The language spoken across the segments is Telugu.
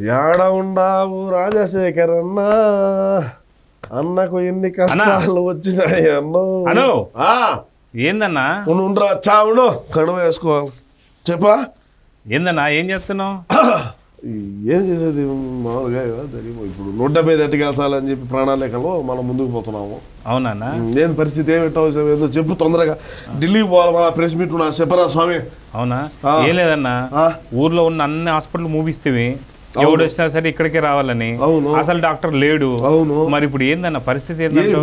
యాడ ఉండవు రాజశేఖర్ అన్న, అన్నకు ఎన్ని కష్టాలు వచ్చినాయి అన్నో. ఏందన్నా ఉండరా చావుడు కడువ వేసుకోవాలి చెప్పా. ఏందన్నా ఏం చేస్తున్నావు? ఏం చేసేది మామూలుగా ఇప్పుడు 170 ఎట్టుకెళ్చాలని చెప్పి ప్రణాళికలో మనం ముందుకు పోతున్నాము. అవునా? నేను పరిస్థితి ఏమిటో ఏదో చెప్పు తొందరగా. ఢిల్లీకి పోవాలి మన ప్రెస్ మీట్ నా చెప్పరా స్వామి. అవునా? ఏం లేదన్నా, ఊర్లో ఉన్న అన్ని హాస్పిటల్ మూవిస్తేవి ఎవడు వచ్చినా సరే ఇక్కడికే రావాలని. అసలు డాక్టర్ లేడు. మరి ఇప్పుడు ఏందన్న పరిస్థితి?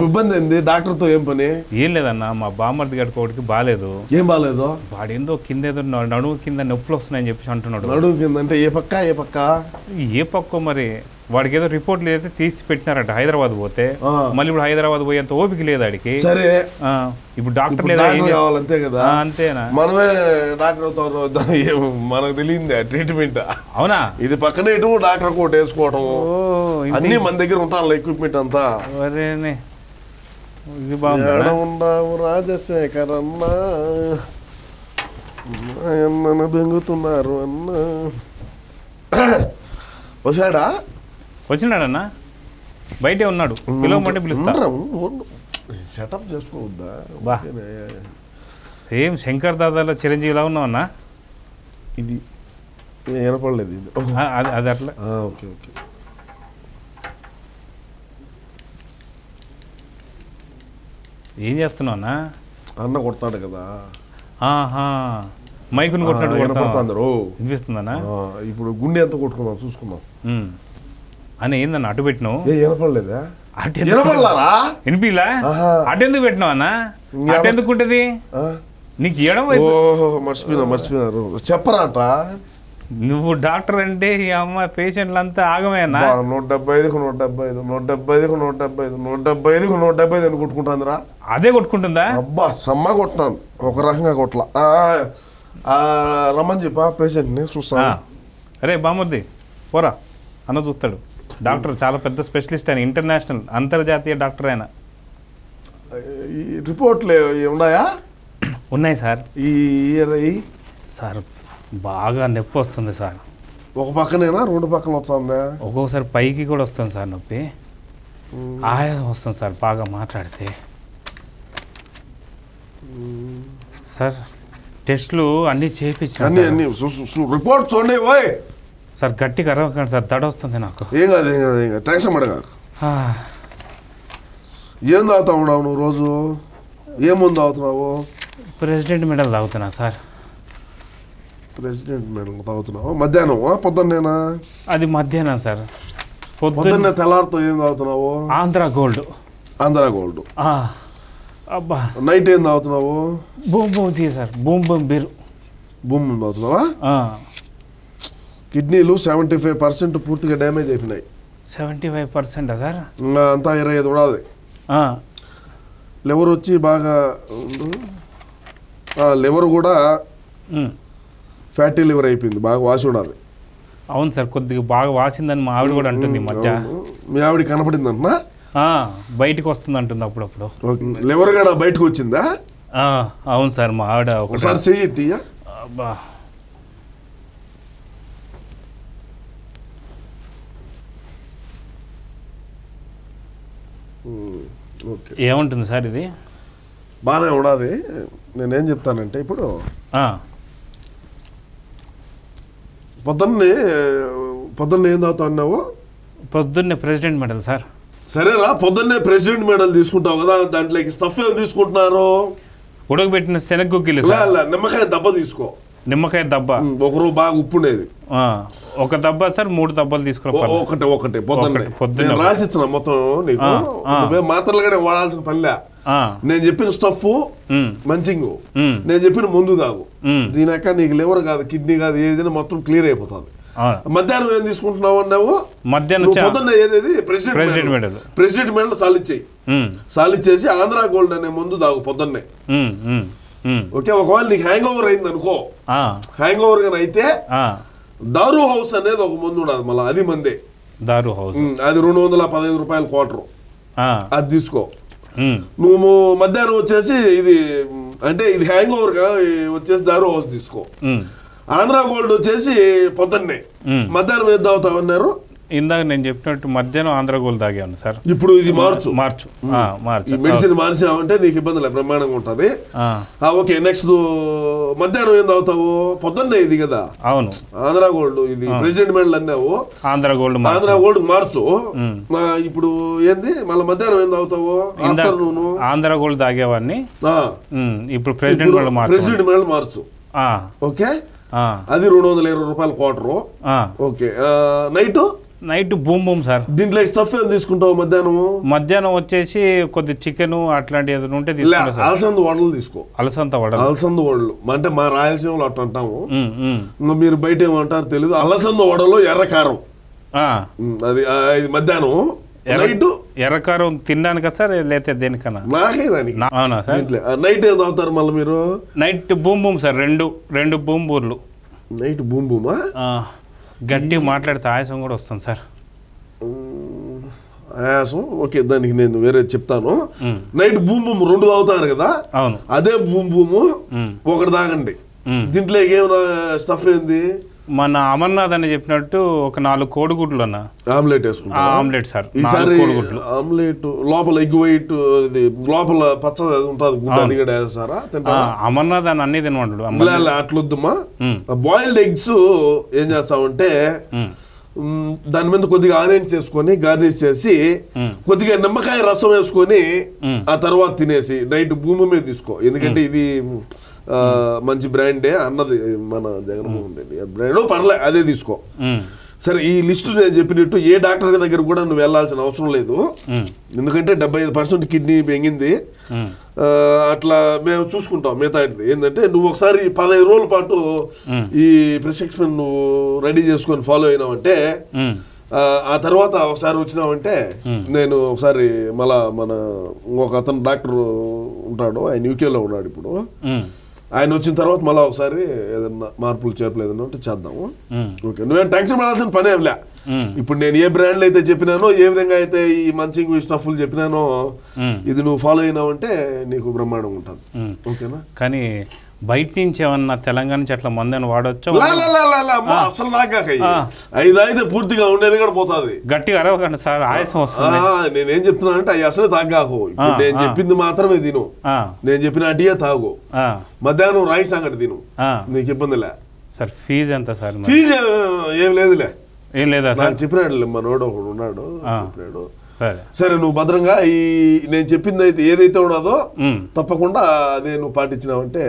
ఇబ్బంది ఏంది? డాక్టర్ తో ఏం పని? ఏం లేదన్నా, మా బామ్మర్ది గడికి ఒకటికి బాగాలేదు. ఏం బాగాలేదు? వాడేందో కింద ఏదో నడుము కింద నొప్పులు వస్తున్నాయని చెప్పేసి అంటున్నాడు. నడుము కింద అంటే ఏ పక్క? ఏ పక్క మరి వాడికి ఏదో రిపోర్ట్లు అయితే తీసి పెట్టినారట హైదరాబాద్ పోతే. మళ్ళీ ఇప్పుడు హైదరాబాద్ పోయేంత ఓపిక లేదు ఆడికి. సరే ఇప్పుడు డాక్టర్ లేదా? కావాలంతే కదా. అంతేనా? మనమే డాక్టర్ మనకు తెలియదు ట్రీట్మెంట్. అవునా? ఇది పక్కన ఇటు డాక్టర్ కోట్ వేసుకోవటం అన్ని మన దగ్గర ఉంటాను ఎక్విప్మెంట్ అంతా. ఇది బాగుంది. ఉండవు రాజశేఖర్ అన్న, అన్న బెంగుతున్నారు అన్న. వచ్చాడా? వచ్చినాడన్నా, బయటే ఉన్నాడు. పిలవమంటే పిలుస్తా. సెటప్ చేసుకోవద్దా? బా సేమ్ శంకర్ దాదాలో చిరంజీవిలా ఉన్నావు అన్నా. ఇది వినపడలేదు. ఇది అది అట్లా. Okay okay. ఏం చేస్తున్నావు అన్నా? అన్న కొడతాడు కదా. మైకుని కొట్టాడు. వినిపిస్తుందన్నా? ఇప్పుడు గుండె ఎంత కొట్టుకుందాం చూసుకుందాం అని. ఏందన్నా అటు పెట్టినావు? వినపడలేదా? వినిపిలా? అటెందుకు పెట్టినావు అన్నా? అటెందుకు ఉంటుంది నీకు? ఎడం మర్చిపోయినారు చెప్పరాట. నువ్వు డాక్టర్ అంటే ఈ అమ్మ పేషెంట్లు అంతా ఆగమేనా? 175 అని కొట్టుకుంటుందిరా. అదే కొట్టుకుంటుందా? అబ్బా సమ్మ కొట్టాను, ఒక రకంగా కొట్లా. రమ్మని చెప్పా పేషెంట్ని చూస్తా. అరే బామ్మద్ది పోరా అన్న చూస్తాడు. డాక్టర్ చాలా పెద్ద స్పెషలిస్ట్ ఆయన, ఇంటర్నేషనల్ అంతర్జాతీయ డాక్టర్ ఆయన. రిపోర్ట్లు ఉన్నాయా? ఉన్నాయి సార్. ఈ సార్ బాగా నొప్పి వస్తుంది సార్. ఒక పక్కనేనా 2 పక్కన వస్తుందా? ఒక్కొక్కసారి పైకి కూడా వస్తుంది సార్ నొప్పి. ఆయాసం వస్తుంది సార్ బాగా మాట్లాడితే. సార్ టెస్ట్లు అన్నీ చేయించాను. రిపోర్ట్ చూడండి సార్. గట్టిగా అరవకండి సార్, దడ వస్తుంది నాకు. ఏం కాదు టెన్షన్ పడగా. ఏం తాగుతా ఉన్నావు నువ్వు రోజు? ఏముంది తాగుతున్నావు? ప్రెసిడెంట్ మెడల్ తాగుతున్నా సార్. ప్రెసిడెంట్ మెడల్ తాగుతున్నావు? మధ్యాహ్నం పొద్దున్నేనా? అది మధ్యాహ్నం సార్. పొద్దున్నే తెల్లారితో ఏం తాగుతున్నావు? ఆంధ్ర గోల్డ్. అబ్బా. నైట్ ఏం తాగుతున్నావు? Boom sir. Boom beer. Boom తాగుతున్నావా? కిడ్నీలు 75% పూర్తిగా డ్యామేజ్ అయిపోయినాయి. 75% సార్? అంతా 25 ఉండాలి. లివర్ వచ్చి బాగా లివర్ కూడా ఫ్యాటీ లివర్ అయిపోయింది, బాగా వాసి ఉండాలి. అవును సార్, కొద్దిగా బాగా వాసిందని మా ఆవిడ కూడా అంటుంది మధ్య. మీ ఆవిడ కనపడింది అంటున్నా? బయటకు వస్తుంది అంటుంది అప్పుడప్పుడు. లివర్ కూడా బయటకు వచ్చిందా? అవును సార్, మా ఆవిడ ఒకసారి చెయ్యి. అబ్బా ఏముంటుంది సార్ ఇది? బాగానే ఉండాలి. నేనేం చెప్తానంటే ఇప్పుడు పొద్దున్నే ఏం తాగుతా అన్నావు? పొద్దున్నే ప్రెసిడెంట్ మెడల్ సార్. సరేరా, పొద్దున్నే ప్రెసిడెంట్ మెడల్ తీసుకుంటావు కదా, దాంట్లోకి స్టఫ్ ఏం తీసుకుంటున్నారు? ఉడకబెట్టిన శనగగుగ్గిలు. నిమ్మకాయ దెబ్బ తీసుకో. నిమ్మకాయ దెబ్బ ఒకరోజు బాగా ఉప్పు ఉండేది. ఒక దెబ్బ సార్, 3 దెబ్బలు తీసుకురా. ఒకటి పొద్దున్నే రాసిచ్చిన మొత్తం నీకు. నువ్వే మాత్రలు కూడా వాడాల్సిన పనిలే. నేను చెప్పిన స్టఫ్ మంచింగ్, నేను చెప్పిన ముందు తాగు. దీనిక నీకు లివర్ కాదు, కిడ్నీ కాదు, ఏదైనా మొత్తం క్లియర్ అయిపోతుంది. మధ్యాహ్నం ఏం తీసుకుంటున్నావు అన్నావు? మధ్యాహ్నం పొద్దున్న ఏదేది ప్రెసిడెంట్ మెడల్ సాలిచ్చేసి ఆంధ్ర గోల్డ్ అనే ముందు తాగు పొద్దున్నే. ఓకే, ఒకవేళ నీకు హ్యాంగ్ ఓవర్ అయింది అనుకో, హ్యాంగ్ ఓవర్ గానీ అయితే దారు హౌస్ అనేది ఒక ముందు ఉండదు, మళ్ళీ అది మందే. దారు హౌస్ అది 215 రూపాయలు క్వార్టర్, అది తీసుకో. నువ్వు మధ్యాహ్నం వచ్చేసి ఇది అంటే ఇది హ్యాంగ్ ఓవర్ గా వచ్చేసి దారు హౌస్ తీసుకో. ఆంధ్ర గోల్డ్ వచ్చేసి పొద్దున్నే, మధ్యాహ్నం ఏం తాగుతామన్నారు? ఇందాక నేను చెప్పినట్టు మధ్యాహ్నం ఆంధ్ర గోల్డ్ తాగాను సార్. ఇప్పుడు ఇది మార్చు మెడిసిన్ మార్చామంటే నీకు ఇబ్బంది లేదు, బ్రహ్మాండంగా ఉంటుంది. ఓకే, నెక్స్ట్ మధ్యాహ్నం ఏం తాగుతావు? పొద్దున్నే ఇది కదా. అవును, ఆంధ్ర గోల్డ్ ఇది ప్రెసిడెంట్ మెడల్ అన్నావు, ఆంధ్ర గోల్డ్ మార్చు. ఇప్పుడు ఏంది మళ్ళీ మధ్యాహ్నం ఏం తాగుతావు? ఆఫ్టర్నూన్ ఆంధ్ర గోల్డ్ తాగేవాడిని, ఇప్పుడు ప్రెసిడెంట్ మెడల్ మార్చు. ఓకే, అది 220 రూపాయల quarter. Okay, night boom boom sir. దీంట్లో స్టఫ్ ఏం తీసుకుంటావు? మధ్యాహ్నం వచ్చేసి కొద్ది చికెన్ అట్లాంటి ఏదైనా ఉంటే అలసంద వడలు తీసుకో. అలసంద వడలు అంటే మా రాయలసీమలో అట్లా అంటాము, మీరు బయట ఏమంటారు తెలియదు. అలసంద వడలు ఎర్రకారం, అది మధ్యాహ్నం. నైట్ ఎర్రకారం తినడానికా సార్ లేకపోతే దేనికన్నా? నాకే దానికి. అవునా సార్? నైట్ ఏం తాగుతారు మళ్ళీ మీరు? నైట్ బూమ్ బూమ్ సార్, రెండు బూమ్ బూర్లు. నైట్ బూమ్ బూమా? గట్టి మాట్లాడితే ఆయాసం కూడా వస్తుంది సార్. ఆయాసం ఓకే, దానికి నేను వేరే చెప్తాను. నైట్ బూమ్ బూమ్ 2 తాగుతారు కదా. అవును, అదే బూమ్ బూమ్ 1 తాగండి. దీంట్లో ఏమైనా స్టఫ్ ఏంది? మన అమర్నాథ్ అని చెప్పినట్టు ఒక 4 కోడిగుడ్లు అన్న ఆమ్లెట్ వేసుకుంటా. ఆమ్లెట్ సార్, ఈసారి ఆమ్లెట్ లోపల ఎగ్ వైట్, ఇది లోపల పచ్చది ఉంటుంది గుడ్డ, అది కూడా వేస్తారా? అమర్నాథ్ అని అన్ని తినమంటాడు. అట్లొద్దుమా. బాయిల్డ్ ఎగ్స్ ఏం చేస్తామంటే దాని మీద కొద్దిగా ఆనియన్స్ వేసుకొని గార్నిష్ చేసి కొద్దిగా నిమ్మకాయ రసం వేసుకొని ఆ తర్వాత తినేసి నైట్ భూమి మీద తీసుకో. ఎందుకంటే ఇది మంచి బ్రాండే అన్నది మన జగన్మోహన్ రెడ్డి బ్రాండ్, పర్లే అదే తీసుకో. సరే, ఈ లిస్టు నేను చెప్పినట్టు ఏ డాక్టర్ దగ్గర కూడా నువ్వు వెళ్ళాల్సిన అవసరం లేదు. ఎందుకంటే 75% కిడ్నీ పెంగింది. అట్లా మేము చూసుకుంటాం. మిగతా ఏంటంటే నువ్వు ఒకసారి 15 రోజుల పాటు ఈ ప్రిస్క్రిప్షన్ నువ్వు రెడీ చేసుకొని ఫాలో అయినావంటే, ఆ తర్వాత ఒకసారి వచ్చినావంటే నేను ఒకసారి మళ్ళా మన ఒక అతను డాక్టర్ ఉంటాడు, ఆయన యూకేలో ఉన్నాడు ఇప్పుడు. ఆయన వచ్చిన తర్వాత మళ్ళీ ఒకసారి ఏదన్నా మార్పులు చేర్పులు ఏదన్నా ఉంటే చేద్దాము. ఓకే, నువ్వేం టెన్షన్ పడాల్సిన పని ఏం లే. ఇప్పుడు నేను ఏ బ్రాండ్లు అయితే చెప్పినానో, ఏ విధంగా అయితే ఈ మంచింగ్ స్టఫ్లు చెప్పినానో, ఇది నువ్వు ఫాలో అయినావంటే నీకు బ్రహ్మాండంగా ఉంటుంది. ఓకేనా? కానీ బయట నుంచి ఏమన్నా తెలంగాణ నుంచి అట్లా మందని వాడవచ్చు? అసలు నాకు 5 అయితే పూర్తిగా ఉండేది కూడా పోతుంది. గట్టిగా అరవకండి సార్, ఆయాసం వస్తుంది. నేనేం చెప్తున్నానంటే అవి అసలే తాగాకు. ఇప్పుడు నేను చెప్పింది మాత్రమే తిను. నేను చెప్పిన అటియే తాగు. మధ్యాహ్నం రాయి సంగటి తిను, నీకు ఇబ్బందిలే. సార్ ఫీజు ఎంత సార్? ఫీజు ఏం లేదులే. ఏం లేదా? నాకు చెప్పినాడు మనోడు ఒకడు ఉన్నాడు, చెప్పినాడు. సరే, నువ్వు భద్రంగా ఈ నేను చెప్పింది అయితే ఏదైతే ఉన్నదో తప్పకుండా అదే నువ్వు పాటించినావంటే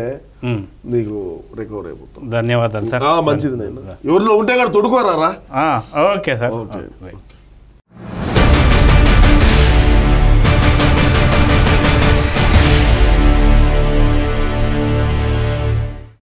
నీకు రికవర్ అయిపోతావు. ధన్యవాదాలు సార్. మంచిది. నేను ఎవరిలో ఉంటే కూడా తొడుకోరారా? Okay sir. ఓకే.